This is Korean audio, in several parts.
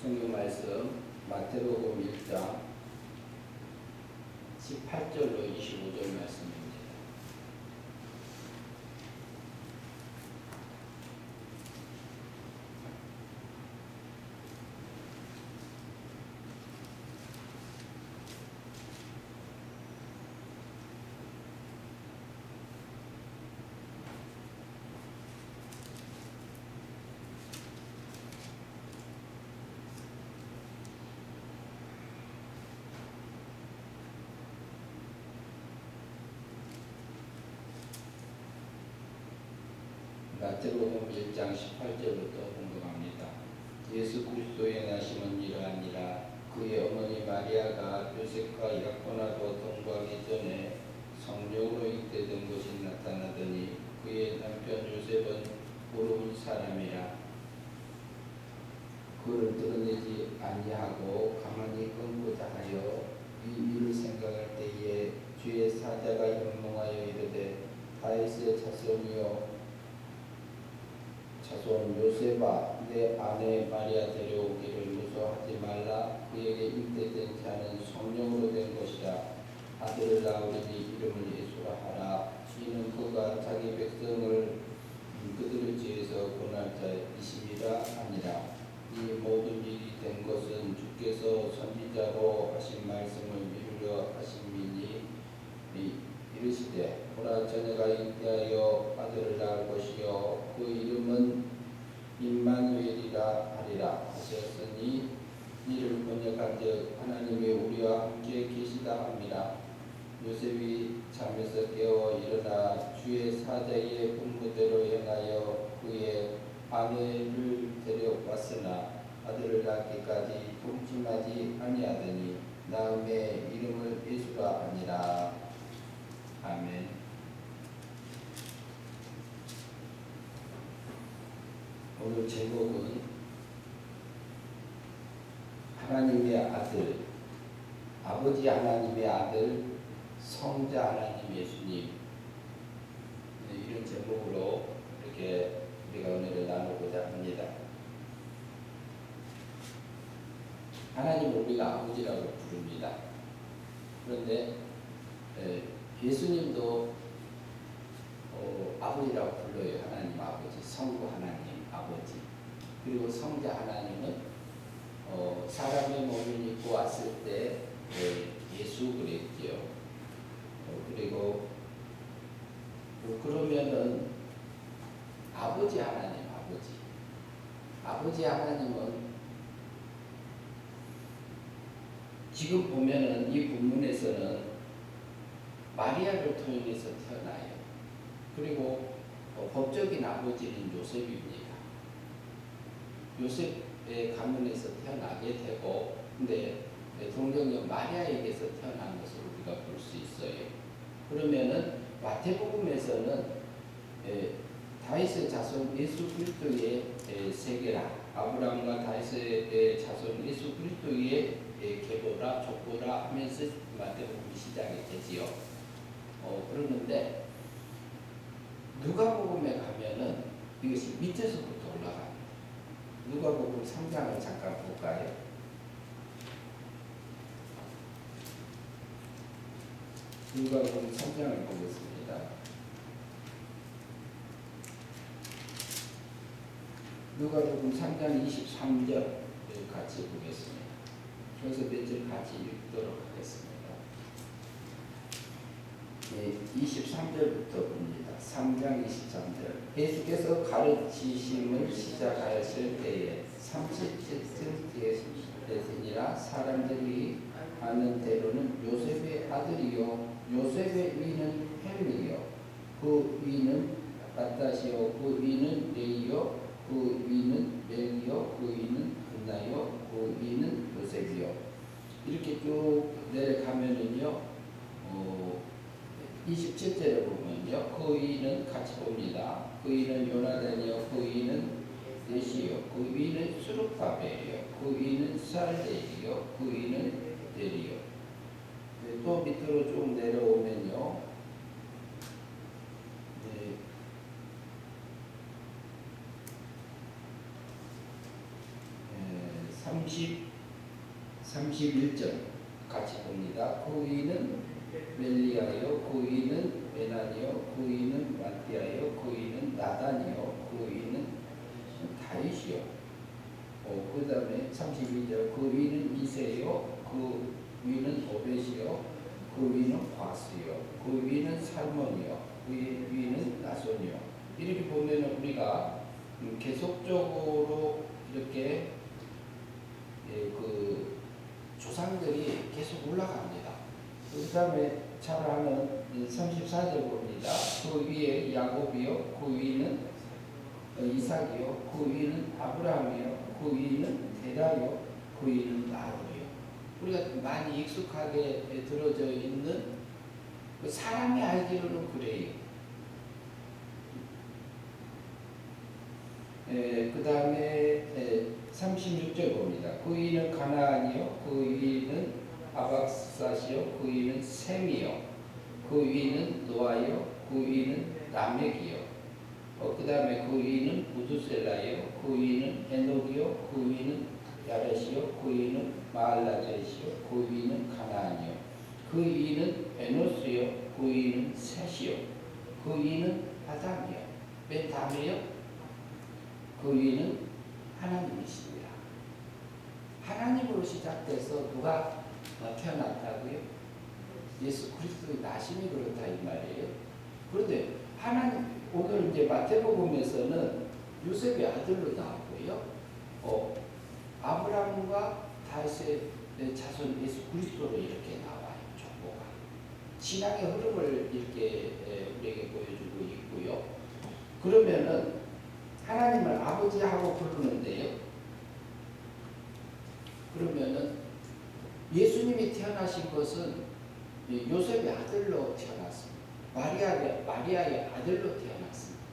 성경 말씀 마태복음 1장 18절로 25절 말씀입니다. 마태복음 1장 18절부터 공부합니다. 예수 그리스도의 나심은 이러하니라. 그의 어머니 마리아가 요셉과 약혼하고 동거하기 전에 성령으로 잉태된 것이 나타나더니 그의 남편 요셉은 의로운 사람이라. 그를 드러내지 아니하고 가만히 끊고자 하여 이 일을 생각할 때에 주의 사자가 현몽하여 이르되 다윗의 자손 요셉아, 내 아내 마리아 데려오기를 무서워하지 말라. 그에게 잉태된 자는 성령으로 된 것이라. 아들을 낳으리니 이름을 예수라 하라. 이는 그가 자기 백성을 그들의 죄에서 구원할 자이심이라 하니라. 이 모든 일이 된 것은 주께서 선지자로 하신 말씀을 이루려 하심이니 이르시되 보라 처녀가 잉태하여 아들을 낳을 것이요 그 이름은 임마누엘이라 하리라 하셨으니 이를 번역한즉 하나님이 우리와 함께 계시다 함이라. 요셉이 잠에서 깨어 일어나 주의 사자의 분부대로 행하여 그의 아내를 데려왔으나 아들을 낳기까지 동침하지 아니하더니 나음의 이름을 예수라 하니라. 아멘. 오늘 제목은 하나님의 아들, 아버지 하나님의 아들, 성자 하나님 예수님, 이런 제목으로 이렇게 우리가 은혜를 나누고자 합니다. 하나님을 우리가 아버지라고 부릅니다. 그런데 예수님도 아버지라고 불러요. 하나님 아버지, 성부 하나님 아버지. 그리고 성자 하나님은 사람의 몸을 입고 왔을 때 예수 그랬죠. 그리고 그러면은 아버지 하나님 아버지 하나님은 지금 보면은 이 본문에서는 마리아를 통해서 태어나요. 그리고 법적인 아버지는 요셉입니다. 요셉의 가문에서 태어나게 되고, 근데 동정녀 마리아에게서 태어난 것을 우리가 볼 수 있어요. 그러면은 마태복음에서는 다윗의 자손 예수 그리스도의 세계라, 아브라함과 다윗의 자손 예수 그리스도의 계보라, 족보라 하면서 마태복음이 시작이 되지요. 그러는데 누가복음에 가면은 이것이 밑에서부터 올라갑니다. 누가복음 3장을 잠깐 볼까요? 누가복음 3장을 보겠습니다. 누가복음 3장 23절 같이 보겠습니다. 그래서 몇 절 같이 읽도록 하겠습니다. 23절부터 봅니다. 3장 23절. 예수께서 가르치심을 시작하였을 때에 37세 되니라. 사람들이 아는 대로는 요셉의 아들이요 요셉의 위는 헬리요 그 위는 바다시요 그 위는 레이요 그 위는 멜이요 그 위는 금나요 그 위는 요셉이요. 이렇게 쭉 내려가면은요 27절에 보면요 그 위는 같이 봅니다. 그 위는 요나단이요 그 위는 넷이요 그 위는 수르바벨이요 그 위는 살레이요 그 위는 데리요. 또 밑으로 쭉 내려오면요 3 31절 같이 봅니다. 그 위는 멜리아요, 그 위는 베나니요, 그 위는 마띠아요, 그 위는 나단이요, 그 위는 다윗이요. 그 다음에 32절 그 위는 이세요, 그 위는 오벳이요, 그 위는 과스요, 그 위는 살몬이요, 그 위는 나손이요. 이렇게 보면 우리가 계속적으로 이렇게 그 조상들이 계속 올라갑니다. 그 다음에 잘 아는 34절 봅니다. 그 위에 야곱이요, 그 위는 이삭이요, 그 위는 아브라함이요, 그 위는 데라요, 그 위는 나홀이요. 우리가 많이 익숙하게 들어져 있는 사람이 알기로는 그래요. 그 다음에 36절 봅니다. 그 위는 가나안이요, 그 위는 아박사시요, 그 위는 셈이요, 그 위는 노아요, 그 위는 라멕이요. 그 다음에 그 위는 무두셀라요, 그 위는 에녹이요, 그 위는 야렛이요, 그 위는 마알라젤이요, 그 위는 가나안이요, 그 위는 에노스요, 그 위는 셋이요, 그 위는 아담이요. 맨 다음에요, 그 위는 하나님이십니다. 하나님으로 시작돼서 누가 태어났다고요? 예수 그리스도의 나심이 그렇다 이 말이에요. 그런데 하나님 오늘 이제 마태복음에서는 요셉의 아들로 나오고요. 아브라함과 다윗의 자손 예수 그리스도로 이렇게 나와요. 정보가 신앙의 흐름을 이렇게 우리에게 보여주고 있고요. 그러면은 하나님을 아버지하고 부르는데요. 그러면은 예수님이 태어나신 것은 요셉의 아들로 태어났습니다. 마리아의 아들로 태어났습니다.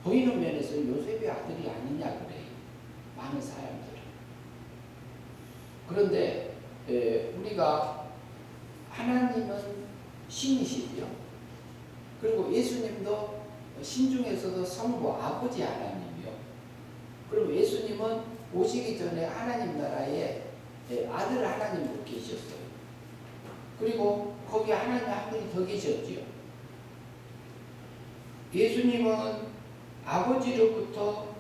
보이는 면에서 요셉의 아들이 아니냐 그래요. 많은 사람들은. 그런데 우리가 하나님은 신이시죠. 그리고 예수님도 신중에서도 성부 아버지 하나님이요. 그리고 예수님은 오시기 전에 하나님 나라에 아들 하나님으로 계셨어요. 그리고 거기 하나님 한 분이 더 계셨지요. 예수님은 아버지로부터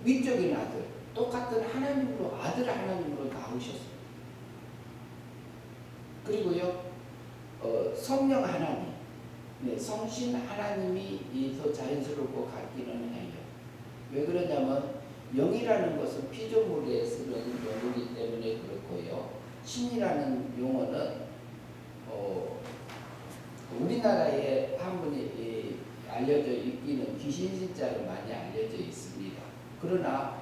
위적인 아들, 똑같은 하나님으로 아들 하나님으로 나오셨어요. 그리고요 성령 하나님, 성신 하나님이 더 자연스럽고 같기는 해요. 왜 그러냐면 영이라는 것은 피조물에 쓰는 용어이기 때문에 그렇고요. 신이라는 용어는 우리나라에 한 분이 알려져 있기는 귀신신자로 많이 알려져 있습니다. 그러나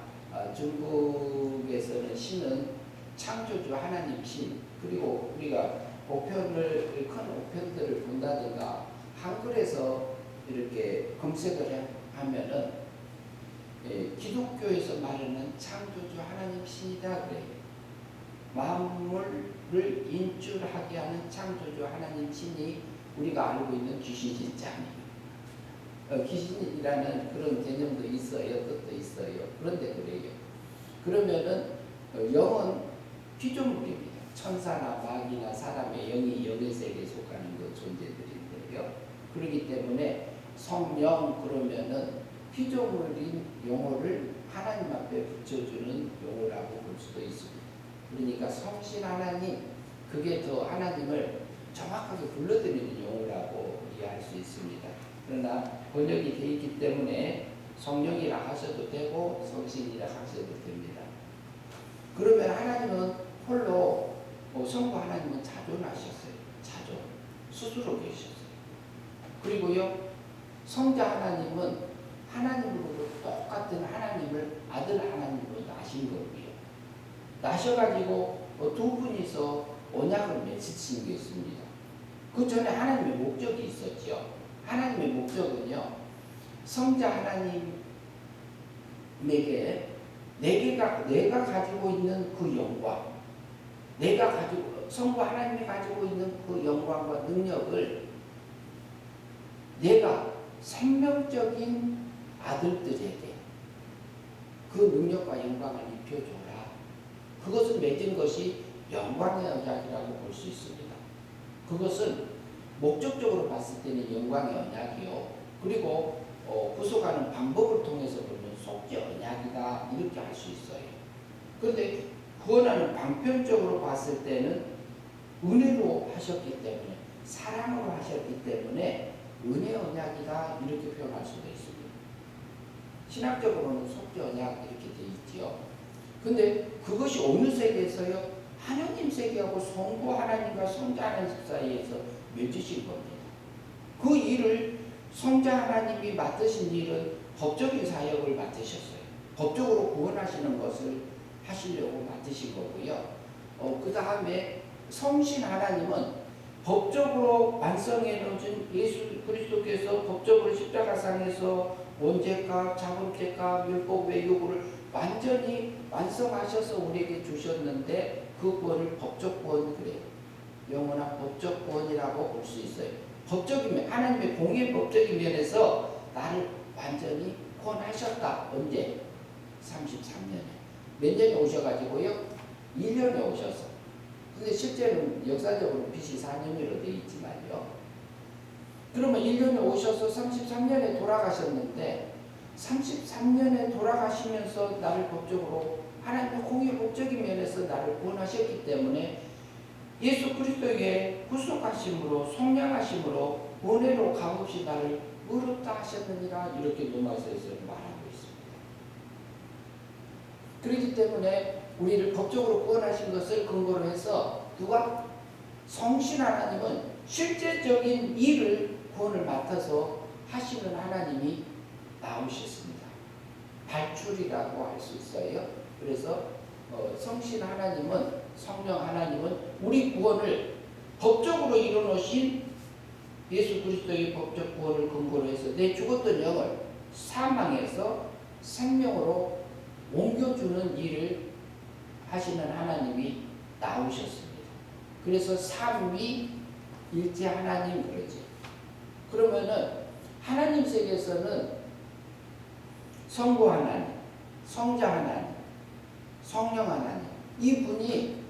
중국에서는 신은 창조주 하나님 신, 그리고 우리가 큰 우편들을 본다든가 한글에서 이렇게 검색을 하면은 기독교에서 말하는 창조주 하나님 신이다 그래요. 만물을 인출하게 하는 창조주 하나님 신이 우리가 알고 있는 귀신신자입니다. 귀신이라는 그런 개념도 있어요. 뜻도 있어요. 그런데 그래요. 그러면은 영은 피조물입니다. 천사나 마귀나 사람의 영이 영의 세계에 속하는 그 존재들인데요. 그렇기 때문에 성령 그러면은 피조물인 용어를 하나님 앞에 붙여주는 용어라고 볼 수도 있습니다. 그러니까 성신 하나님, 그게 더 하나님을 정확하게 불러드리는 용어라고 이해할 수 있습니다. 그러나 번역이 되어 있기 때문에 성령이라 하셔도 되고 성신이라 하셔도 됩니다. 그러면 하나님은 홀로 성부 하나님은 자존하셨어요. 자존. 스스로 계셨어요. 그리고요 성자 하나님은 하나님으로 똑같은 하나님을 아들 하나님으로 나신 거고요. 나셔가지고 두 분이서 언약을 맺으신 게 있습니다. 그 전에 하나님의 목적이 있었죠. 하나님의 목적은요, 성자 하나님에게 내가 가지고 있는 그 영광, 성부 하나님이 가지고 있는 그 영광과 능력을 내가 생명적인 아들들에게 그 능력과 영광을 입혀줘라. 그것을 맺은 것이 영광의 언약이라고 볼 수 있습니다. 그것은 목적적으로 봤을 때는 영광의 언약이요. 그리고 구속하는 방법을 통해서 보면 속죄 언약이다 이렇게 할 수 있어요. 그런데 구원하는 방편적으로 봤을 때는 은혜로 하셨기 때문에 사랑으로 하셨기 때문에 은혜 언약이다 이렇게 표현할 수도 있습니다. 신학적으로는 속죄 언약 이렇게 돼 있지요. 근데 그것이 어느 세계에서요? 하나님 세계하고 성부 하나님과 성자 하나님 사이에서 맺으신 겁니다. 그 일을 성자 하나님이 맡으신 일은 법적인 사역을 맡으셨어요. 법적으로 구원하시는 것을 하시려고 맡으신 거고요. 그 다음에 성신 하나님은 법적으로 완성해 놓은 예수 그리스도께서 법적으로 십자가상에서 원죄값, 자본죄값, 율법의 요구를 완전히 완성하셔서 우리에게 주셨는데 그 구원을 법적 구원 그래요. 영원한 법적 구원이라고 볼 수 있어요. 법적인 면, 하나님의 공의 법적인 면에서 나를 완전히 구원하셨다. 언제? 33년에. 몇 년에 오셔가지고요? 1년에 오셔서. 근데 실제는 역사적으로 BC 4년으로 되어 있지만요. 그러면 1년에 오셔서 33년에 돌아가셨는데 33년에 돌아가시면서 나를 법적으로 하나님의 공의 법적인 면에서 나를 구원하셨기 때문에 예수 그리스도의 구속하심으로 속량하심으로 은혜로 값없이 나를 의롭다 하셨느니라 이렇게 로마서에서 말하고 있습니다. 그렇기 때문에 우리를 법적으로 구원하신 것을 근거로 해서 누가? 성신 하나님은 실제적인 일을 구원을 맡아서 하시는 하나님이 나오셨습니다. 발출이라고 할 수 있어요. 그래서 성신 하나님은 성령 하나님은 우리 구원을 법적으로 이뤄놓으신 예수 그리스도의 법적 구원을 근거로 해서 내 죽었던 영을 사망에서 생명으로 옮겨주는 일을 하시는 하나님이 나오셨습니다. 그래서 삼위일체 하나님 그러지. 그러면은 하나님 세계에서는 성부 하나님, 성자 하나님, 성령 하나님 이분이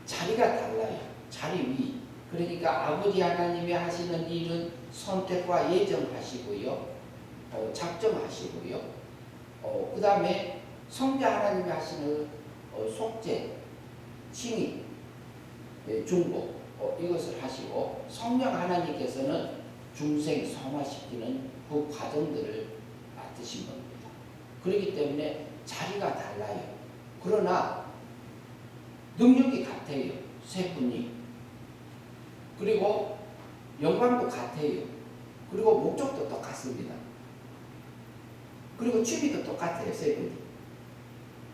자리가 달라요. 자리 위. 그러니까 아버지 하나님이 하시는 일은 선택과 예정하시고요. 작정하시고요. 그 다음에 성자 하나님이 하시는 속죄, 칭의, 중보 이것을 하시고 성령 하나님께서는 중생 성화시키는 그 과정들을 맡으신 겁니다. 그렇기 때문에 자리가 달라요. 그러나 능력이 같아요. 세 분이. 그리고 영광도 같아요. 그리고 목적도 똑같습니다. 그리고 취미도 똑같아요. 세 분이.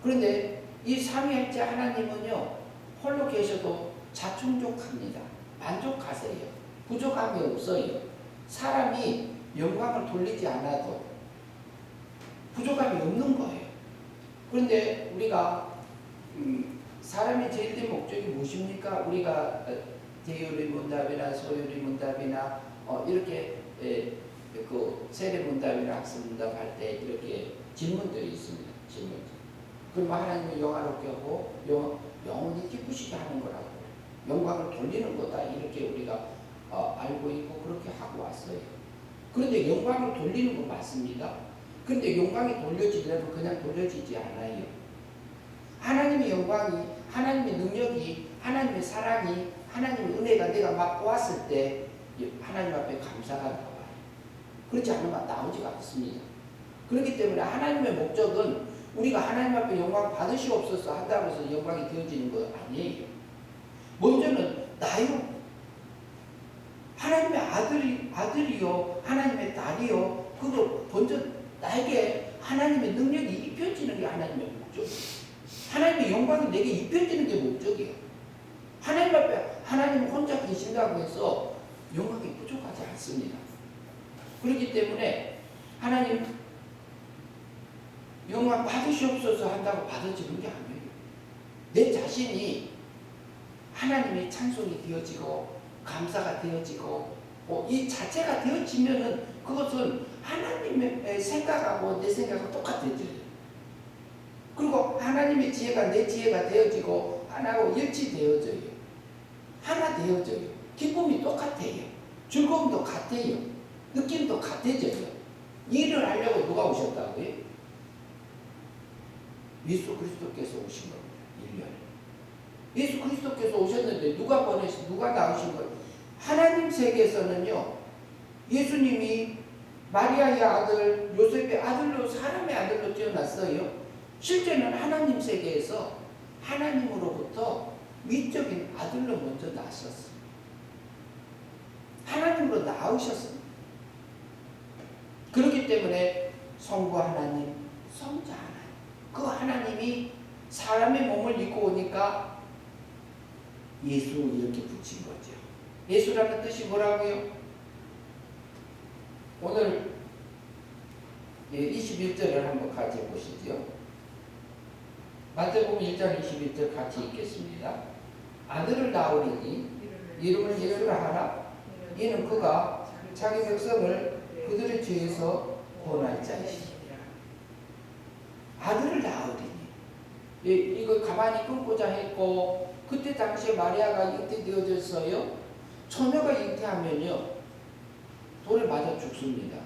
그런데 이 삼위일체 하나님은요. 홀로 계셔도 자충족합니다. 만족하세요. 부족함이 없어요. 사람이 영광을 돌리지 않아도 부족함이 없는 거예요. 그런데 우리가 사람의 제일 된 목적이 무엇입니까? 우리가 대요리 문답이나 소요리 문답이나 이렇게 그 세례 문답이나 학습 문답 할 때 이렇게 질문들이 있습니다. 질문들. 그럼 하나님을 영화롭게 하고 영원히 기쁘시게 하는 거라고 영광을 돌리는 거다 이렇게 우리가 알고 있고 그렇게 하고 왔어요. 그런데 영광을 돌리는 거 맞습니다. 그런데 영광이 돌려지려면 그냥 돌려지지 않아요. 하나님의 영광이, 하나님의 능력이, 하나님의 사랑이, 하나님의 은혜가 내가 막 왔을 때 하나님 앞에 감사가 나와요. 그렇지 않으면 나오지가 않습니다. 그렇기 때문에 하나님의 목적은 우리가 하나님 앞에 영광 받으시옵소서 한다고 해서 영광이 되어지는 거 아니에요. 먼저는 나요. 하나님의 아들이요. 하나님의 딸이요. 그거 먼저 나에게 하나님의 능력이 입혀지는 게 하나님의 목적이에요. 하나님의 영광이 내게 입혀지는 게 목적이에요. 하나님 앞에 하나님 혼자 계신다고 해서 영광이 부족하지 않습니다. 그렇기 때문에 하나님 영광 받으시옵소서 한다고 받아지는 게 아니에요. 내 자신이 하나님의 찬송이 되어지고 감사가 되어지고 이 자체가 되어지면은 그것은 하나님의 생각하고 내 생각하고 똑같아져요. 하나님의 지혜가 내 지혜가 되어지고 하나고 일치되어져요. 하나 되어져요. 기쁨이 똑같아요. 즐거움도 같아요. 느낌도 같아져요. 일을 하려고 누가 오셨다고요? 예수 그리스도께서 오신 겁니다. 1년에. 예수 그리스도께서 오셨는데 누가 나오신 거예요? 하나님 세계에서는요, 예수님이 마리아의 아들, 요셉의 아들로, 사람의 아들로 태어났어요. 실제는 하나님 세계에서 하나님으로부터 위적인 아들로 먼저 나셨어요. 하나님으로 나오셨습니다. 그렇기 때문에 성부 하나님, 성자 하나님, 그 하나님이 사람의 몸을 입고 오니까 예수 이렇게 붙인 거죠. 예수라는 뜻이 뭐라고요? 오늘 21절을 한번 같이 보시죠. 마태복음 1장 21절 같이 읽겠습니다. 아들을 낳으리니 이름을 예수라 하라. 이는 그가 자기 백성을 그들의 죄에서 구원할 자이시니라. 아들을 낳으리니, 이거 가만히 끊고자 했고, 그때 당시에 마리아가 잉태되어졌어요. 처녀가 잉태하면요 돌을 맞아 죽습니다.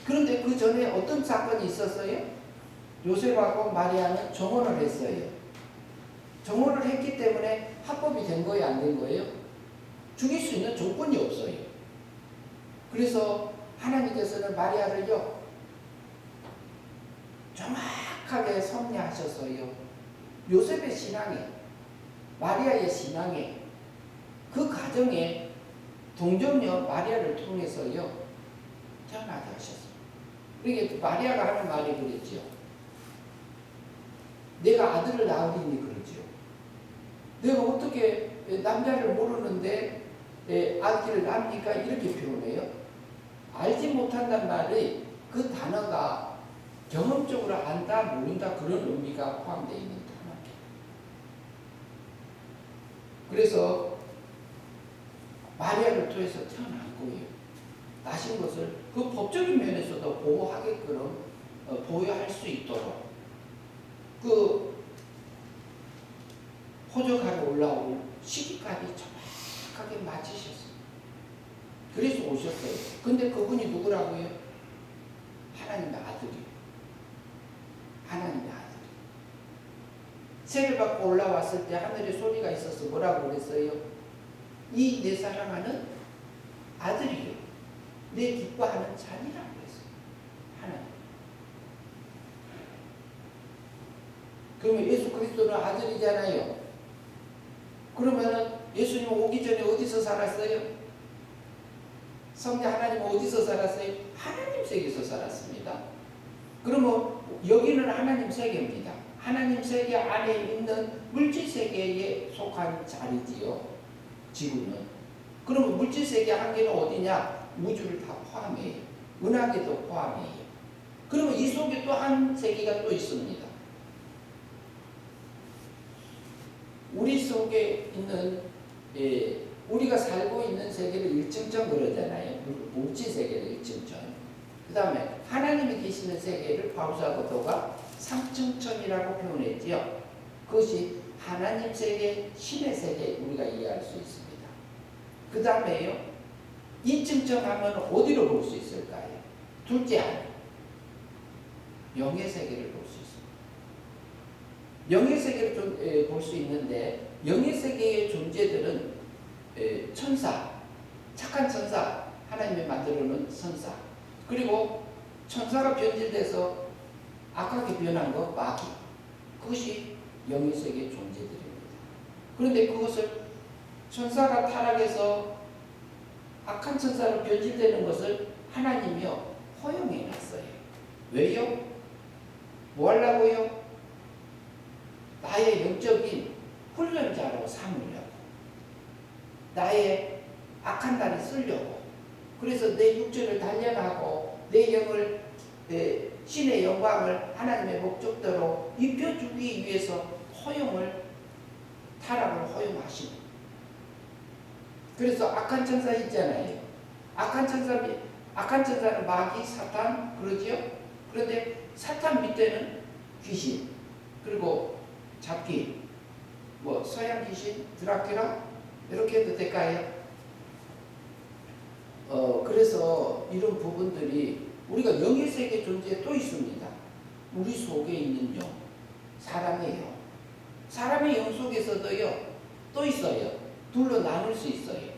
그런데 그 전에 어떤 사건이 있었어요? 요셉하고 마리아는 정혼을 했어요. 정혼을 했기 때문에 합법이 된 거예요, 안 된 거예요? 죽일 수 있는 조건이 없어요. 그래서 하나님께서는 마리아를요 정확하게 섭리하셨어요. 요셉의 신앙에, 마리아의 신앙에, 그 가정에 동정녀 마리아를 통해서요 태어나게 하셨어요. 그러니까 마리아가 하는 말이 그랬죠. 내가 아들을 낳으리니 그러죠. 내가 어떻게 남자를 모르는데 아기를 낳습니까? 이렇게 표현해요. 알지 못한단 말이 그 단어가 경험적으로 안다, 모른다 그런 의미가 포함되어 있는 단어입니다. 그래서 마리아를 통해서 태어난 거예요. 나신 것을 그 법적인 면에서도 보호하게끔 보호할 수 있도록 그 호적하러 올라올 시기까지 정확하게 맞추셨어요. 그래서 오셨어요. 근데 그분이 누구라고요? 하나님의 아들이요. 하나님의 아들. 세를 받고 올라왔을 때 하늘에 소리가 있어서 뭐라고 그랬어요? 이 내 사랑하는 아들이요. 내 기뻐하는 자녀라고 그랬어요. 하나님. 그러면 예수 그리스도는 아들이잖아요. 그러면은 예수님 오기 전에 어디서 살았어요? 성자 하나님 어디서 살았어요? 하나님 세계에서 살았습니다. 그러면 여기는 하나님 세계입니다. 하나님 세계 안에 있는 물질 세계에 속한 자리지요. 지구는. 그러면 물질 세계 한계는 어디냐? 우주를 다 포함해요. 은하계도 포함해요. 그러면 이 속에 또 한 세계가 또 있습니다. 우리 속에 있는 우리가 살고 있는 세계를 일층천 그러잖아요. 물질 세계를 일층천. 그 다음에 하나님이 계시는 세계를 바울사도가 상층천이라고 표현했지요. 그것이 하나님 세계, 신의 세계 우리가 이해할 수 있습니다. 그 다음에요. 이층천 하면 어디로 볼 수 있을까요? 둘째 하나. 영의 세계를 볼 수 있습니다. 영의 세계를 볼 수 있는데 영의 세계의 존재들은 천사, 착한 천사, 하나님이 만들어 놓은 천사, 그리고 천사가 변질돼서 악하게 변한 것 마귀, 그것이 영의 세계의 존재들입니다. 그런데 그것을 천사가 타락해서 악한 천사로 변질되는 것을 하나님이요 허용해 놨어요. 왜요? 뭐 하려고요? 나의 영적인 훈련자로 삼으려고, 나의 악한 날이 쓰려고. 그래서 내 육체를 단련하고 내 영을, 신의 영광을 하나님의 목적대로 입혀주기 위해서 타락을 허용하시고. 그래서 악한 천사 있잖아요. 악한 천사는 마귀, 사탄 그러지요. 그런데 사탄 밑에는 귀신, 그리고 잡기, 뭐 서양 귀신, 드라큘라 이렇게 해도 될까요? 그래서 이런 부분들이 우리가 영의 세계 존재에 또 있습니다. 우리 속에 있는 영, 사람의 영. 사람의 영 속에서도요, 또 있어요. 둘로 나눌 수 있어요.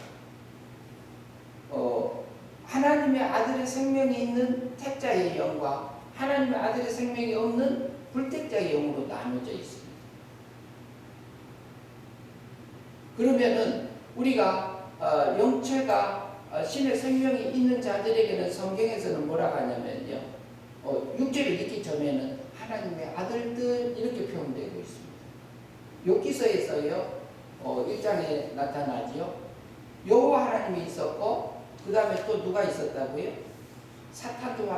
하나님의 아들의 생명이 있는 택자의 영과 하나님의 아들의 생명이 없는 불택자의 영으로 나눠져 있습니다. 그러면은 우리가 영체가 신의 생명이 있는 자들에게는 성경에서는 뭐라고 하냐면요, 육체를 잊기 전에는 하나님의 아들들 이렇게 표현되고 있습니다. 욥기서에서요 1장에 나타나지요. 여호와 하나님이 있었고 그 다음에 또 누가 있었다고요? 사탄도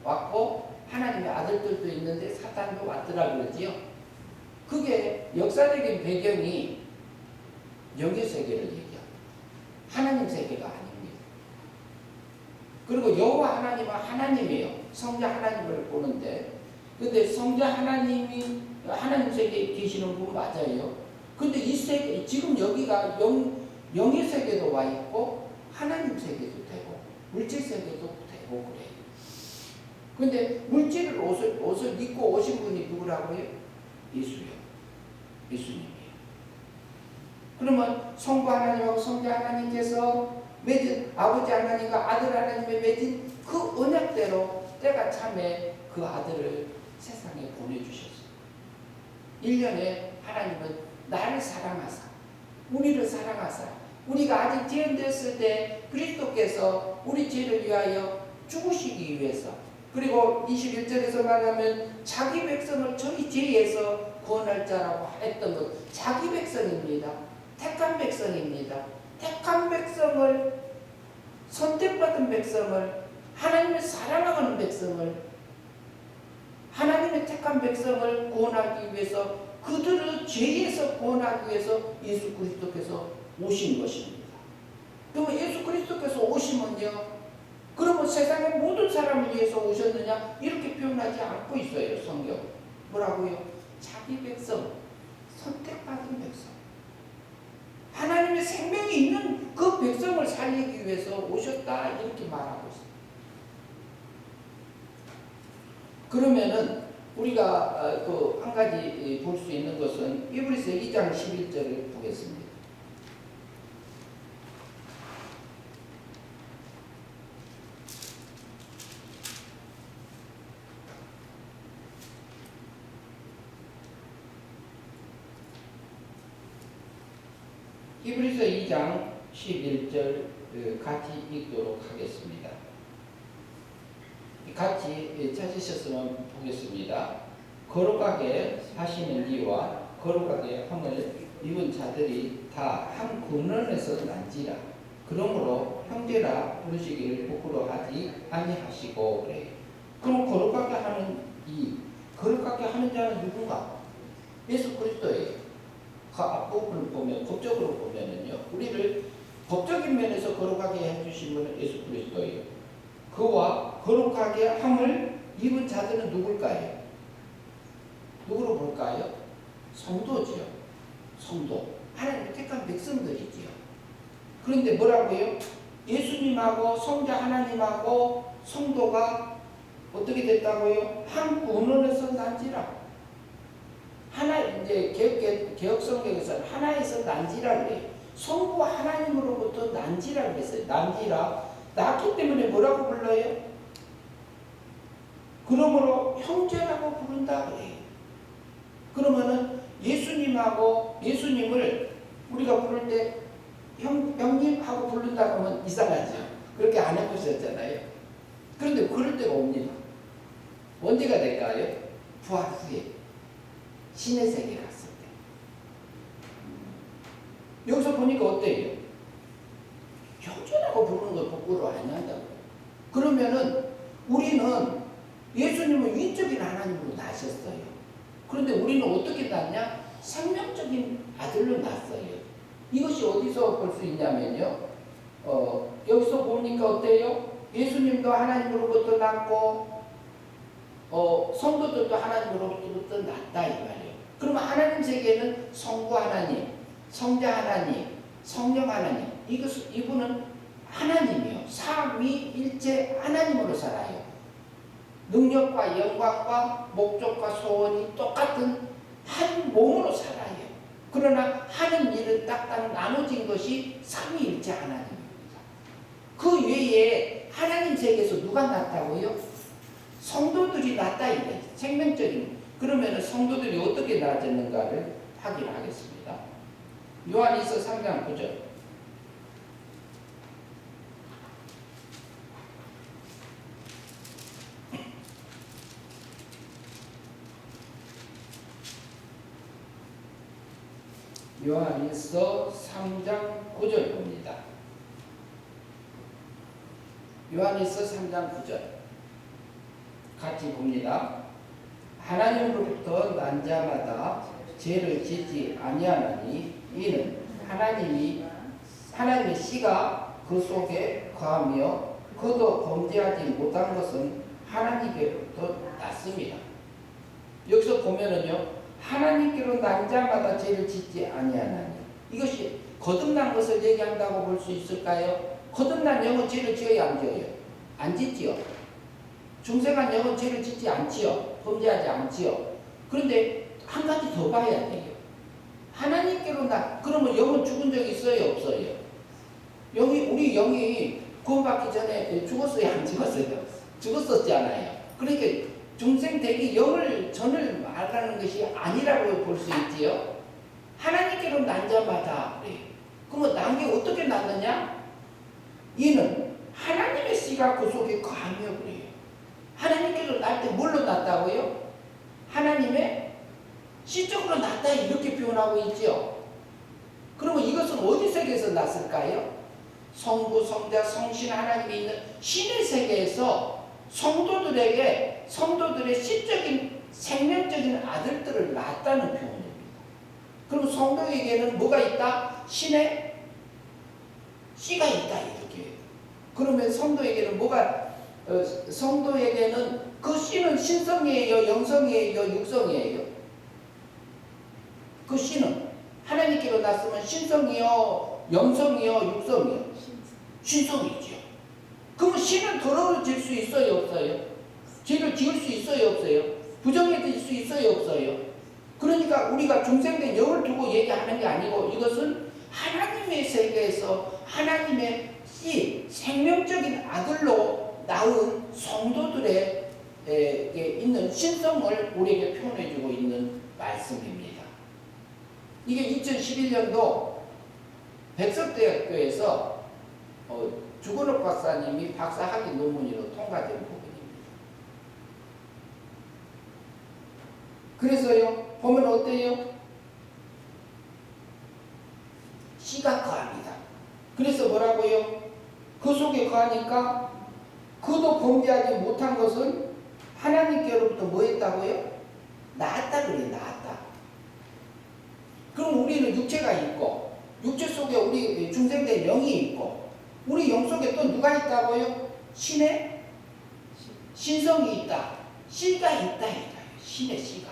왔고 하나님의 아들들도 있는데 사탄도 왔더라 그러지요. 그게 역사적인 배경이 영의 세계를 얘기합니다. 하나님 세계가 아닙니다. 그리고 여호와 하나님은 하나님이에요. 성자 하나님을 보는데, 근데 성자 하나님이 하나님 세계에 계시는 분 맞아요. 근데 이 세계, 지금 여기가 영의 세계도 와 있고 하나님 세계도 되고 물질 세계도 되고 그래요. 근데 물질을 옷을 입고 오신 분이 누구라고요? 예수요. 예수님이에요. 그러면 성부 하나님하고 성자 하나님께서 맺은 아버지 하나님과 아들 하나님의 맺은 그 언약대로 때가 참에 그 아들을 세상에 보내주셨어요. 1년에 하나님은 나를 사랑하사, 우리를 사랑하사, 우리가 아직 죄인되었을 때 그리스도께서 우리 죄를 위하여 죽으시기 위해서, 그리고 21절에서 말하면 자기 백성을 저희 죄에서 구원할 자라고 했던 것, 자기 백성입니다. 택한 백성입니다. 택한 백성을, 선택받은 백성을, 하나님의 사랑하는 백성을, 하나님의 택한 백성을 구원하기 위해서, 그들을 죄에서 구원하기 위해서 예수 그리스도께서 오신 것입니다. 그러면 예수 그리스도께서 오시면요, 그러면 세상의 모든 사람을 위해서 오셨느냐? 이렇게 표현하지 않고 있어요, 성경. 뭐라고요? 자기 백성, 선택받은 백성. 하나님의 생명이 있는 그 백성을 살리기 위해서 오셨다, 이렇게 말하고 있습니다. 그러면은 우리가 또 한 가지 볼 수 있는 것은 히브리서 2장 11절을 보겠습니다. 히브리서 2장 11절 같이 읽도록 하겠습니다. 같이 찾으셨으면 보겠습니다. 거룩하게 하시는 이와 거룩하게 함을 입은 자들이 다 한 근원에서 난지라. 그러므로 형제라 부르시기를 부끄러워하지 아니하시고 그래. 그럼 거룩하게 하는 거룩하게 하는 자는 누군가? 예수 그리스도예요. 그 앞부분을 보면, 법적으로 보면은요, 우리를 법적인 면에서 거룩하게 해주신 분은 예수 그리스도예요. 그와 거룩하게 함을 입은 자들은 누굴까요? 누구로 볼까요? 성도지요. 성도. 하나님의 택한 백성들이지요. 그런데 뭐라고요? 예수님하고 성자 하나님하고 성도가 어떻게 됐다고요? 한 근원에서 난지라. 하나, 이제 개혁 성경에서는 하나에서 난지라 그래요. 성부 하나님으로부터 난지라 그랬어요. 난지라. 낳기 때문에 뭐라고 불러요? 그러므로 형제라고 부른다 그래요. 그러면은 예수님을 우리가 부를 때 형님하고 부른다고 하면 이상하죠. 그렇게 안 해보셨잖아요. 그런데 그럴 때가 옵니다. 언제가 될까요? 부활 후에 신의 세계 갔을 때. 여기서 보니까 어때요? 형제라고 부르는 걸 부끄러워 안 한다고. 그러면은 우리는 예수님은 위적인 하나님으로 나셨어요. 그런데 우리는 어떻게 낳냐? 생명적인 아들로 낳았어요. 이것이 어디서 볼 수 있냐면요. 여기서 보니까 어때요? 예수님도 하나님으로부터 낳고 성도들도 하나님으로부터 낳았다 이 말이에요. 그러면 하나님 하나님 세계에는 성부 하나님, 성자 하나님, 성령 하나님, 이분은 하나님이요. 삼위일체 하나님으로 살아요. 능력과 영광과 목적과 소원이 똑같은 한 몸으로 살아요. 그러나 하는 일은 딱딱 나눠진 것이 삼위일체 하나님입니다. 그 외에 하나님 세계에서 누가 낫다고요? 성도들이 낫다 이거예요. 생명적인. 그러면 성도들이 어떻게 나아졌는가를 확인하겠습니다. 요한일서 3장 9절. 요한일서 3장 9절 봅니다. 요한일서 3장 9절 같이 봅니다. 하나님으로부터 난 자마다 죄를 짓지 아니하나니 이는 하나님의 씨가 그 속에 거하며 그도 범죄하지 못한 것은 하나님께로부터 났습니다. 여기서 보면은요, 하나님께로 난 자마다 죄를 짓지 아니하나니, 이것이 거듭난 것을 얘기한다고 볼 수 있을까요? 거듭난 영은 죄를 지어야 안 지어요? 안 짓지요. 중생한 영은 죄를 짓지 않지요. 범죄하지 않지요. 그런데 한 가지 더 봐야 돼요. 하나님께로 그러면 영은 죽은 적이 있어요? 없어요? 우리 영이 구원받기 전에 죽었어요? 안 죽었어요? 죽었었잖아요. 그러니까 중생 되기 전을 말하는 것이 아니라고 볼 수 있지요. 하나님께로 난 자마다 그래요. 그러면 난 게 어떻게 났느냐? 이는 하나님의 씨가 그 속에 거하며 그래요. 하나님께로 날 때 뭘로 났다고요? 하나님의 씨적으로 났다 이렇게 표현하고 있죠. 그러면 이것은 어디 세계에서 났을까요? 성부, 성자, 성신 하나님이 있는 신의 세계에서 성도들의 씨적인 생명적인 아들들을 낳았다는 표현입니다. 그럼 성도에게는 뭐가 있다? 신의 씨가 있다 이렇게. 그러면 성도에게는 성도에게는 그 씨는 신성이에요, 영성이에요, 육성이에요? 그 씨는 하나님께로 났으면 신성이요, 영성이요, 육성이요? 신성이죠. 그러면 신은 더러워질 수 있어요, 없어요? 죄를 지을 수 있어요, 없어요? 부정해질 수 있어요, 없어요? 그러니까 우리가 중생된 영을 두고 얘기하는 게 아니고 이것은 하나님의 세계에서 하나님의 씨, 생명적인 아들로 낳은 성도들에게 있는 신성을 우리에게 표현해주고 있는 말씀입니다. 이게 2011년도 백석대학교에서 주건욱 박사님이 박사학위 논문으로 통과된 부분입니다. 그래서요, 보면 어때요? 씨가 거합니다. 그래서 뭐라고요? 그 속에 거하니까 그도 범죄하지 못한 것은 하나님께로부터 뭐 했다고요? 나았다 그래요, 나았다. 그럼 우리는 육체가 있고, 육체 속에 우리 중생된 영이 있고, 우리 영 속에 또 누가 있다고요? 신의 신성이 있다. 씨가 있다. 신의 씨가.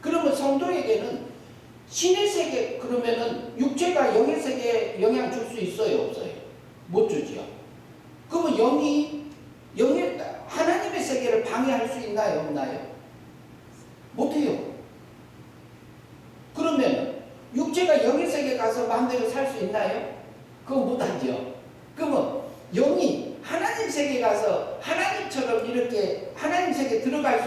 그러면 성도에게는 신의 세계, 그러면은 육체가 영의 세계에 영향 줄 수 있어요? 없어요? 못 주지요. 그러면 영의 하나님의 세계를 방해할 수 있나요? 없나요? 못해요. 그러면 육체가 영의 세계에 가서 마음대로 살 수 있나요? 그건 못하죠. 그러면 영이 하나님 세계에 가서 하나님처럼 이렇게 하나님 세계에 들어갈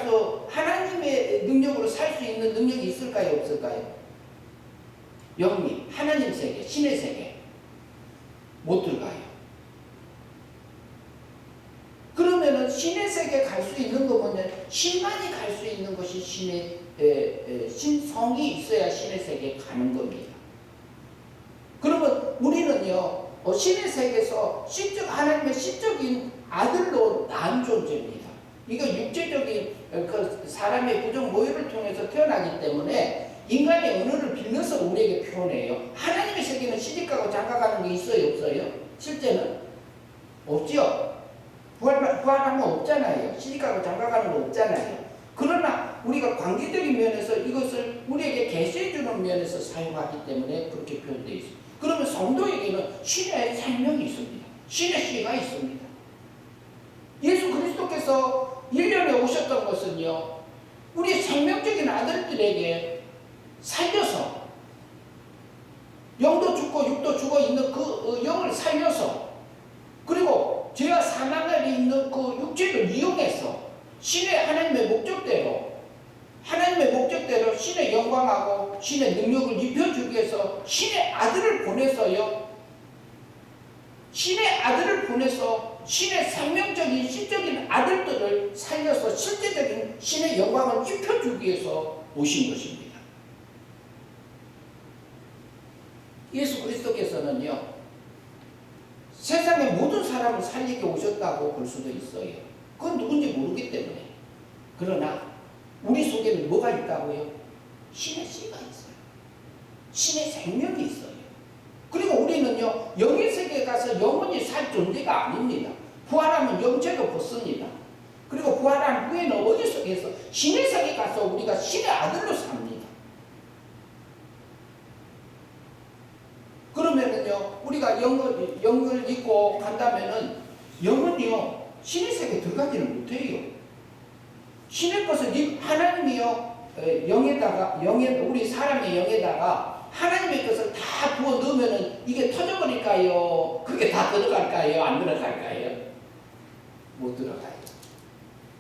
하나님의 능력으로 살 수 있는 능력이 있을까요? 없을까요? 영이 하나님 세계, 신의 세계 못 들어가요. 그러면은 신의 세계에 갈 수 있는 거 보면 신만이 갈 수 있는 것이 신성이 있어야 신의 세계에 가는 겁니다. 그러면 우리는요, 신의 세계에서 하나님의 시적인 아들로 난 존재입니다. 이거 육체적인 그 사람의 구정 모유를 통해서 태어나기 때문에 인간의 언어를 빌려서 우리에게 표현해요. 하나님의 세계는 시집가고 장가가는 게 있어요, 없어요? 실제는 없죠. 부활하면 없잖아요. 시집가고 장가가는 거 없잖아요. 그러나 그러나 우리가 관계적인 면에서 이것을 우리에게 계시해 주는 면에서 사용하기 때문에 그렇게 표현되어 있습니다. 그러면 성도에게는 신의 생명이 있습니다. 신의 씨가 있습니다. 예수 그리스도께서 1년에 오셨던 것은요, 우리 생명적인 아들들에게 살려서, 영도 죽고 육도 죽어 있는 그 영을 살려서, 그리고 죄와 사망 안에 있는 그 육체를 이용해서 신의 하나님의 목적대로 신의 영광하고 신의 능력을 입혀주기 위해서 신의 아들을 보내서요, 신의 생명적인 신적인 아들들을 살려서 실제적인 신의 영광을 입혀주기 위해서 오신 것입니다. 예수 그리스도께서는요, 세상의 모든 사람을 살리게 오셨다고 볼 수도 있어요. 그건 누군지 모르기 때문에. 그러나 우리 속에는 뭐가 있다고요? 신의 씨가 있어요. 신의 생명이 있어요. 그리고 우리는요, 영의 세계에 가서 영원히 살 존재가 아닙니다. 부활하면 영체도 벗습니다. 그리고 부활한 후에는 어디 속에서 신의 세계에 가서 우리가 신의 아들로 삽니다. 그러면은요, 우리가 영을 입고 간다면은 영은요, 신의 세계에 들어가지는 못해요. 신의 것을 하나님이요, 우리 사람의 영에다가 하나님의 것을 다 부어 넣으면은 이게 터져버릴까요? 그게 다 들어갈까요? 안 들어갈까요? 못 들어가요.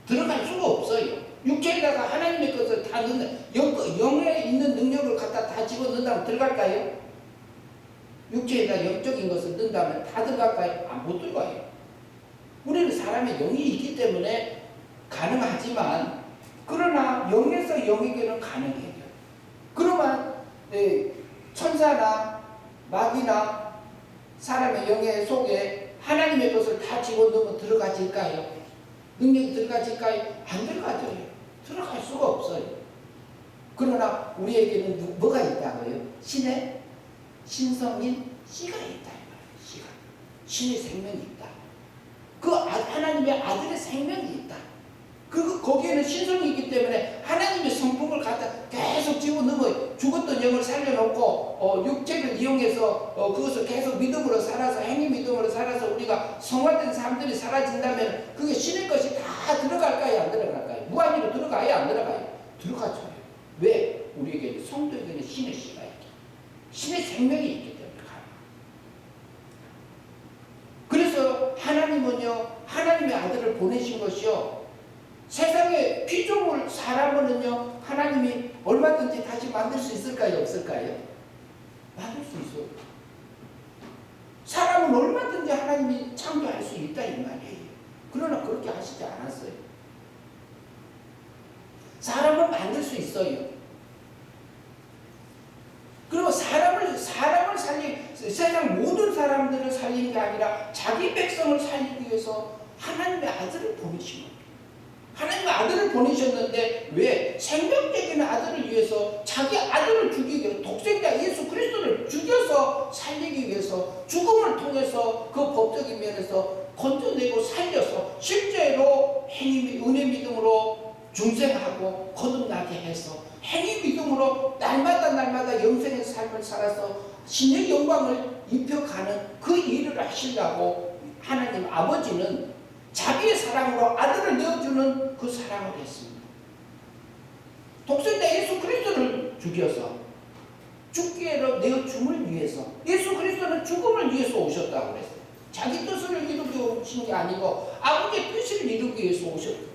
들어갈 수가 없어요. 육체에다가 하나님의 것을 다 넣는다. 영에 있는 능력을 갖다 다 집어넣는다면 들어갈까요? 육체에다 영적인 것을 넣는다면 다 들어갈까요? 못 들어가요. 우리는 사람의 영이 있기 때문에 가능하지만, 그러나 영에서 영에게는 가능해요. 그러면 천사나 마귀나 사람의 영의 속에 하나님의 것을 다 집어넣으면 들어가질까요? 능력이 들어가질까요? 안 들어가져요. 들어갈 수가 없어요. 그러나 우리에게는 뭐가 있다고요? 신의 신성인 씨가 있다. 씨가. 신의 생명이 있다. 그 하나님의 아들의 생명이 있다. 거기에는 신성이 있기 때문에 하나님의 성품을 갖다 계속 집어넣어 죽었던 영을 살려놓고 육체를 이용해서 그것을 계속 믿음으로 살아서, 행위 믿음으로 살아서 우리가 성화된 사람들이 사라진다면 그게 신의 것이 다 들어갈까요? 안 들어갈까요? 무한히로 들어가요? 안 들어가요? 들어가죠. 왜? 우리에게 성도에게는 신의 씨가 있기, 신의 생명이 있기 때문에 가요. 그래서 하나님은요, 하나님의 아들을 보내신 것이요, 세상의 피조물 사람은요, 하나님이 얼마든지 다시 만들 수 있을까요? 없을까요? 만들 수 있어요. 사람은 얼마든지 하나님이 창조할 수 있다 이 말이에요. 그러나 그렇게 하시지 않았어요. 사람은 만들 수 있어요. 그리고 사람을 세상 모든 사람들을 살리는 게 아니라 자기 백성을 살리기 위해서 하나님의 아들을 보내신 겁니다. 하나님의 아들을 보내셨는데 왜? 생명적인 아들을 위해서 자기 아들을 죽이기 위해서, 독생자 예수 그리스도를 죽여서 살리기 위해서 죽음을 통해서 그 법적인 면에서 건져내고 살려서 실제로 은혜 믿음으로 중생하고 거듭나게 해서 행위 믿음으로 날마다 영생의 삶을 살아서 신의 영광을 입혀가는 그 일을 하시려고 하나님 아버지는 자기의 사랑으로 아들을 내어주는 그 사랑을 했습니다. 독생자 예수 그리스도를 죽여서 죽기로 내어줌을 위해서, 예수 그리스도는 죽음을 위해서 오셨다고 그랬어요. 자기 뜻을 이루기 오신 게 아니고 아버지의 뜻을 이루기 위해서 오셨습니다.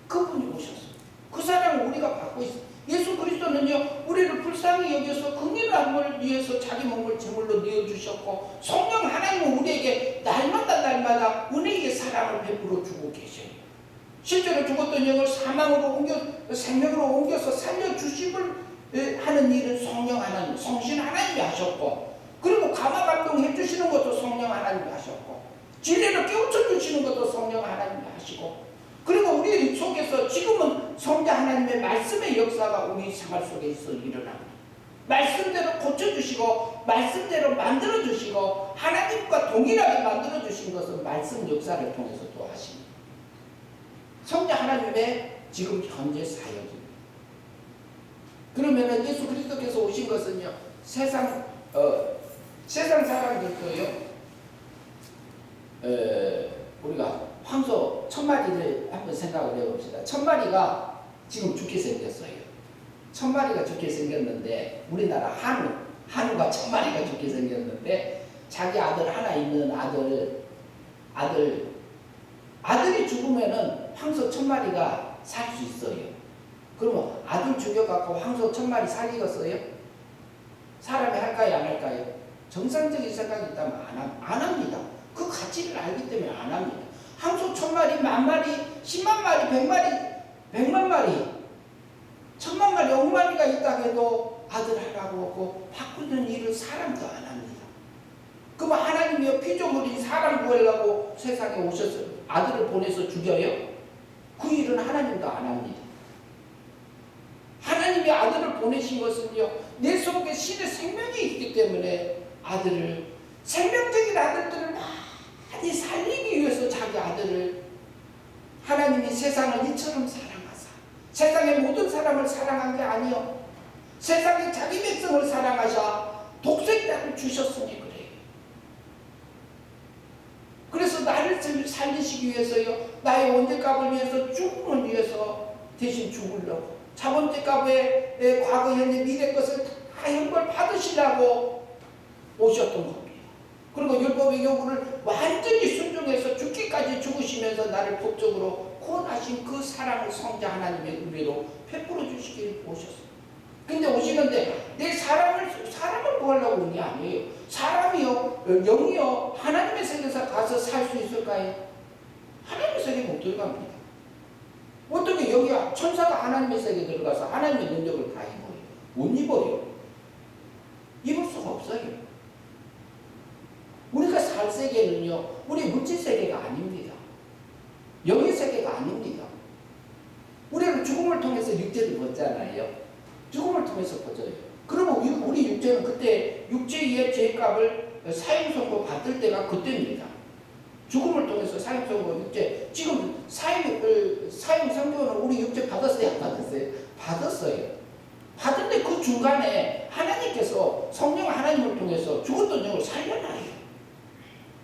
그분이 오셨어요. 그 사랑을 우리가 받고 있어요. 예수 그리스도는요, 우리를 불쌍히 여겨서 긍휼함을 위해서 자기 몸을 제물로 내어주셨고, 성령 하나님은 우리에게 날마다 은혜의 사랑을 베풀어 주고 계셔요. 실제로 죽었던 영을 생명으로 옮겨서 살려주심을 하는 일은 성령 하나님, 성신 하나님이 하셨고, 그리고 감화 감동해 주시는 것도 성령 하나님이 하셨고, 진리를 깨우쳐 주시는 것도 성령 하나님이 하시고, 그리고 우리 속에서 지금은 성자 하나님의 말씀의 역사가 우리 생활 속에서 일어납니다. 말씀대로 고쳐주시고 말씀대로 만들어주시고 하나님과 동일하게 만들어주신 것은 말씀 역사를 통해서 또 하십니다. 성자 하나님의 지금 현재 사역입니다. 그러면은 예수 그리스도께서 오신 것은요, 세상 사람들도요, 우리가 황소 1000마리를 한번 생각을 해봅시다. 1000마리가 지금 죽게 생겼어요. 1000마리가 죽게 생겼는데, 우리나라 한우가 1000마리가 죽게 생겼는데, 자기 아들 하나 있는 아들이 죽으면은 황소 1000마리가 살 수 있어요. 그러면 아들 죽여갖고 황소 1000마리 살리겠어요? 사람이 할까요, 안 할까요? 정상적인 생각이 있다면 안 합니다. 그 가치를 알기 때문에 안 합니다. 황소 1000마리, 10,000마리, 100,000마리, 100만 마리, 1000만 마리, 5마리가 있다 해도 아들 하라고 하고 바꾸는 일을 사람도 안 합니다. 그럼 하나님이요, 피조물인 사람 구하려고 세상에 오셔서 아들을 보내서 죽여요? 그 일은 하나님도 안 합니다. 하나님이 아들을 보내신 것은요, 내 속에 신의 생명이 있기 때문에 생명적인 아들들을 많이 살리기 위해서 자기 아들을, 하나님이 세상을 이처럼 사랑하사 세상의 모든 사람을 사랑한 게 아니요, 세상에 자기 백성을 사랑하사 독생자를 주셨으니 그래요. 그래서 나를 살리시기 위해서요, 나의 원죄값을 위해서, 죽음을 위해서 대신 죽으려고, 자본죄값의 과거, 현재, 미래 것을 다 형벌 받으시려고 오셨던 겁니다. 그리고 율법의 요구를 완전히 순종해서 죽기까지 죽으시면서 나를 법적으로 구원하신 그 사랑을 성자 하나님의 은혜로 베풀어 주시길 오셨습니다. 근데 오시는데 내 사람을 구하려고 온 게 아니에요. 사람이요, 영이요, 하나님의 세계에서 가서 살 수 있을까요? 하나님의 세계 못 들어갑니다. 어떻게 여기 천사가 하나님의 세계에 들어가서 하나님의 능력을 다 입어요? 못 입어요. 입을 수가 없어요. 우리가 살 세계는요, 우리 물질 세계가 아닙니다. 영의 세계가 아닙니다. 우리는 죽음을 통해서 육체를 벗잖아요. 죽음을 통해서 벗어요. 그러면 우리 육체는 그때 육체의 죄값을 사형선고 받을 때가 그때입니다. 죽음을 통해서 사형선고 육체, 지금 사형선고는 우리 육체 받았어요, 안 받았어요? 받았어요. 받은데 그 중간에 하나님께서 성령 하나님을 통해서 죽었던 영을 살려놔요.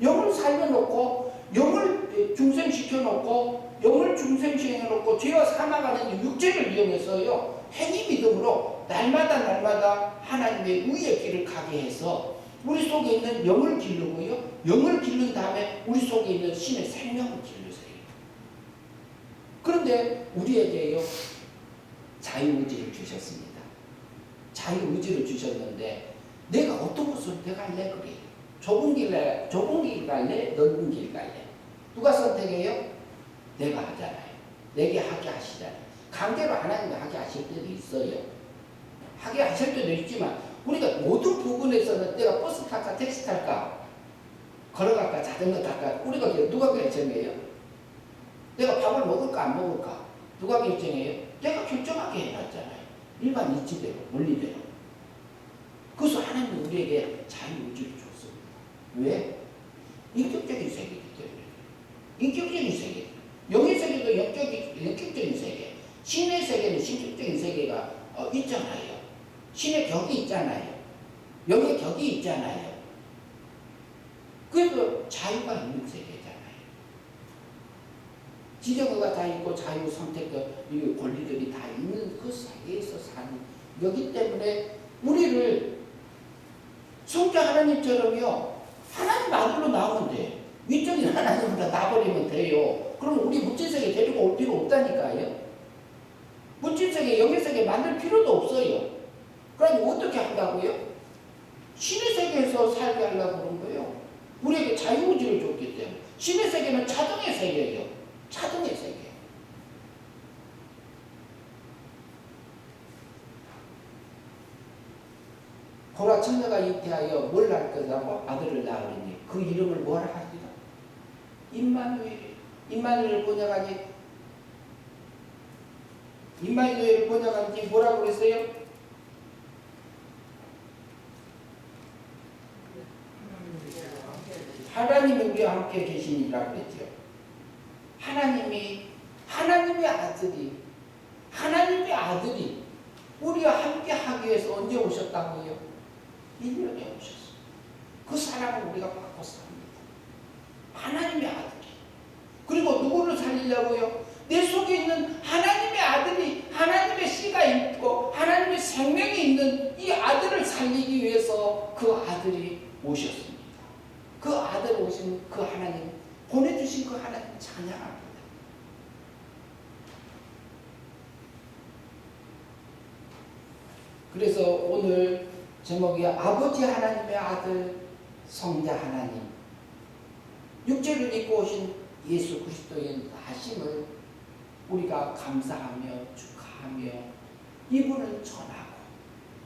영을 살려놓고, 영을 중생시켜놓고, 영을 중생시켜놓고 죄와 사망하는 육체를 이용해서요, 행위 믿음으로 날마다 하나님의 의의 길을 가게 해서 우리 속에 있는 영을 기르고요, 영을 기른 다음에 우리 속에 있는 신의 생명을 기르세요. 그런데 우리에게요, 자유의지를 주셨습니다. 자유의지를 주셨는데 내가 어떤 것을 선택할래? 그래요. 좁은 길 갈래? 넓은 길 갈래? 누가 선택해요? 내가 하잖아요. 내게 하게 하시잖아요. 강제로 하나님이 하게 하실 때도 있어요. 하게 하실 때도 있지만 우리가 모든 부분에서는 내가 버스 탈까, 택시 탈까, 걸어갈까, 자전거 탈까, 우리가 누가 결정해요? 내가 밥을 먹을까, 안 먹을까? 누가 결정해요? 내가 결정하게 해놨잖아요. 일반 이치대로, 원리대로. 그래서 하나님은 우리에게 자유의지를 줬습니다. 왜? 인격적인 세계이기 때문에. 인격적인 세계. 영의 세계도 영격적인 세계. 신의 세계는 신격적인 세계가 있잖아요. 신의 격이 있잖아요. 영의 격이 있잖아요. 그래서 자유가 있는 세계잖아요. 지정의가 다 있고 자유 선택 이 권리들이 다 있는 그 세계에서 사는 여기 때문에 우리를 성자 하나님처럼요, 하나님 아들로 나오면 돼요. 위적인 하나님으로 나버리면 돼요. 그럼 우리 물질세계 데리고 올 필요 없다니까요. 물질세계, 영의세계 만들 필요도 없어요. 그럼 어떻게 한다고요? 신의 세계에서 살게 하려고 그런 거예요. 우리에게 자유의지를 줬기 때문에. 신의 세계는 차등의 세계예요. 차등의 세계. 고라 처녀가 잉태하여 뭘 낳을 거라고 아들을 낳으리니 그 이름을 뭐라 하리라? 임마누엘. 임마누엘을 번역하니, 임마누엘을 번역하니 뭐라고 그랬어요? 하나님이 우리와 함께 계시니라고 그랬죠. 하나님의 아들이 하나님의 아들이 우리와 함께 하기 위해서 언제 오셨다고요? 인연에 오셨어요. 그 사랑을 우리가 받고 삽니다. 하나님의 아들이. 그리고 누구를 살리려고요? 내 속에 있는 하나님의 아들이, 하나님의 씨가 있고 하나님의 생명이 있는 이 아들을 살리기 위해서 그 아들이 오셨습니다. 그 아들 오신 그 하나님, 보내주신 그 하나님 찬양합니다. 그래서 오늘 제목이 아버지 하나님의 아들, 성자 하나님, 육체를 입고 오신 예수 그리스도의 나심을 우리가 감사하며 축하하며 이분을 전하고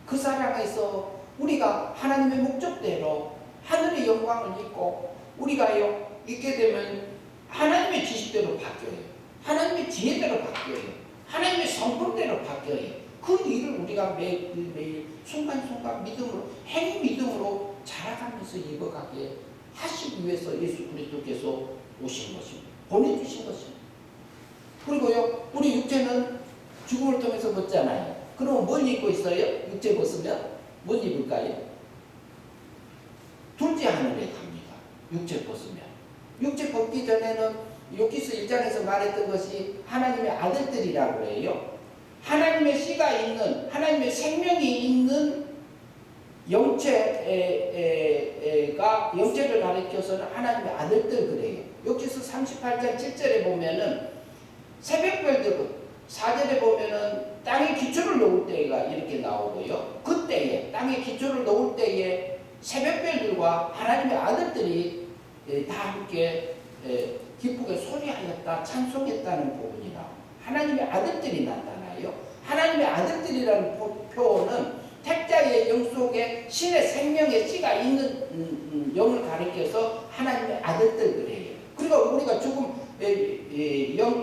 그 사랑에서 우리가 하나님의 목적대로 하늘의 영광을 입고 우리가요 있게 되면 하나님의 지식대로 바뀌어요. 하나님의 지혜대로 바뀌어요. 하나님의 성품대로 바뀌어요. 그 일을 우리가 매일매일 순간순간 믿음으로, 행위 믿음으로 자라가면서 입어가게 하시기 위해서 예수 그리스도께서 오신 것입니다. 보내주신 것입니다. 그리고요, 우리 육체는 죽음을 통해서 벗잖아요. 그러면 뭘 입고 있어요? 육체 벗으면 뭘 입을까요? 둘째 하늘에 갑니다. 육체 벗으면. 육체 벗기 전에는 요키스 1장에서 말했던 것이 하나님의 아들들이라고 해요. 하나님의 씨가 있는, 하나님의 생명이 있는 영체를 가리켜서는 하나님의 아들들 그래요. 요키스 38장 7절에 보면은 새벽별들 4절에 보면은 땅에 기초를 놓을 때가 이렇게 나오고요. 그때에 땅에 기초를 놓을 때에 새벽별들과 하나님의 아들들이 다 함께 기쁘게 소리하였다, 찬송했다는 부분이 나옵니다. 하나님의 아들들이 나타나요. 하나님의 아들들이라는 표현은 택자의 영 속에 신의 생명의 씨가 있는 영을 가리켜서 하나님의 아들들 그래요. 그리고 우리가 죽음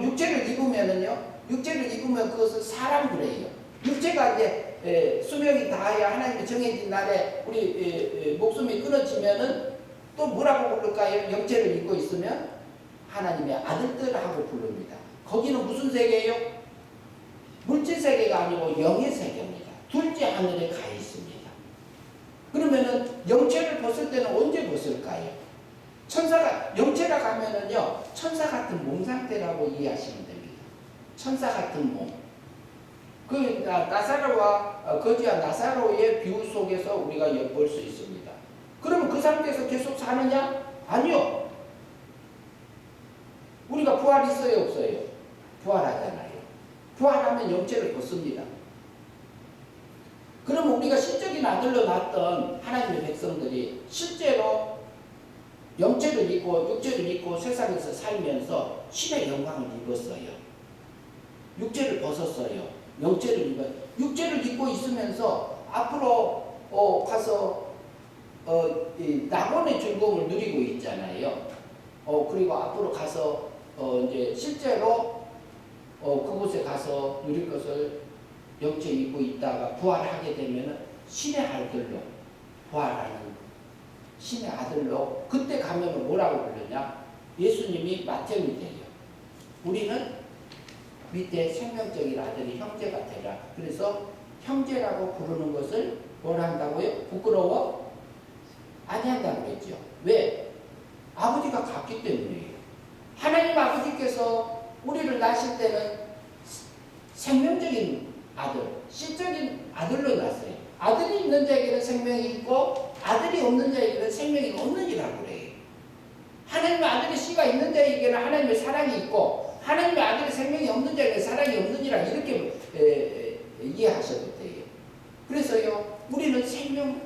육체를 입으면 그것은 사람 그래요. 육체가 이제 수명이 다하여 하나님의 정해진 날에 우리 목숨이 끊어지면은 또 뭐라고 부를까요? 영체를 입고 있으면 하나님의 아들들하고 부릅니다. 거기는 무슨 세계예요? 물질 세계가 아니고 영의 세계입니다. 둘째 하늘에 가 있습니다. 그러면은 영체를 벗을 때는 언제 벗을까요? 천사가 영체라 가면은요 천사 같은 몸 상태라고 이해하시면 됩니다. 천사 같은 몸. 그 나사로와 거지와 나사로의 비유 속에서 우리가 엿볼 수 있습니다. 그러면 그 상태에서 계속 사느냐? 아니요. 우리가 부활 있어요, 없어요? 부활하잖아요. 부활하면 영체를 벗습니다. 그러면 우리가 신적인 아들로 낳았던 하나님의 백성들이 실제로 영체를 입고 육체를 입고 세상에서 살면서 신의 영광을 입었어요. 육체를 벗었어요. 영체를 입어요. 육체를 입고 있으면서 앞으로 가서 낙원의 즐거움을 누리고 있잖아요. 그리고 앞으로 가서 이제 실제로 그곳에 가서 누릴 것을 영체 입고 있다가 부활하게 되면은 신의 아들로 부활하는 신의 아들로 그때 가면은 뭐라고 부르냐? 예수님이 맏형이 돼요. 우리는 밑에 생명적인 아들이 형제가 되라. 그래서 형제라고 부르는 것을 뭐라 한다고요? 부끄러워? 아니한다고 그랬죠. 왜? 아버지가 같기 때문이에요. 하나님 아버지께서 우리를 낳으실 때는 생명적인 아들, 씨적인 아들로 낳았어요. 아들이 있는 자에게는 생명이 있고 아들이 없는 자에게는 생명이 없느니라고 그래요. 하나님의 아들의 씨가 있는 자에게는 하나님의 사랑이 있고 하나님의 아들의 생명이 없는 자에게는 사랑이 없느니라 이렇게 이해하셔도 돼요. 그래서요 우리는 생명,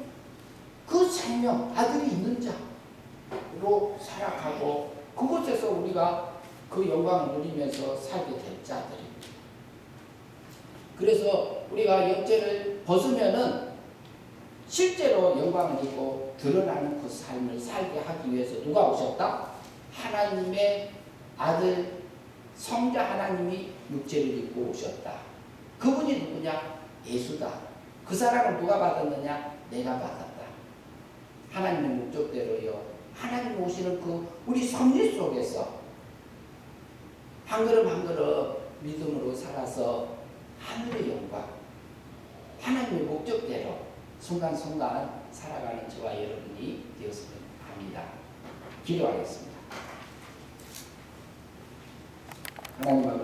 그 생명, 아들이 있는 자로 살아가고 그곳에서 우리가 그 영광을 누리면서 살게 될 자들입니다. 그래서 우리가 영체를 벗으면은 실제로 영광을 입고 드러나는 그 삶을 살게 하기 위해서 누가 오셨다? 하나님의 아들 성자 하나님이 육체를 입고 오셨다. 그분이 누구냐? 예수다. 그 사랑을 누가 받았느냐? 내가 받았다. 하나님의 목적대로요. 하나님 오시는 그 우리 섭리 속에서 한 걸음 한 걸음 믿음으로 살아서 하늘의 영광, 하나님의 목적대로 순간순간 살아가는 저와 여러분이 되었으면 합니다. 기도하겠습니다. 하나님 아버지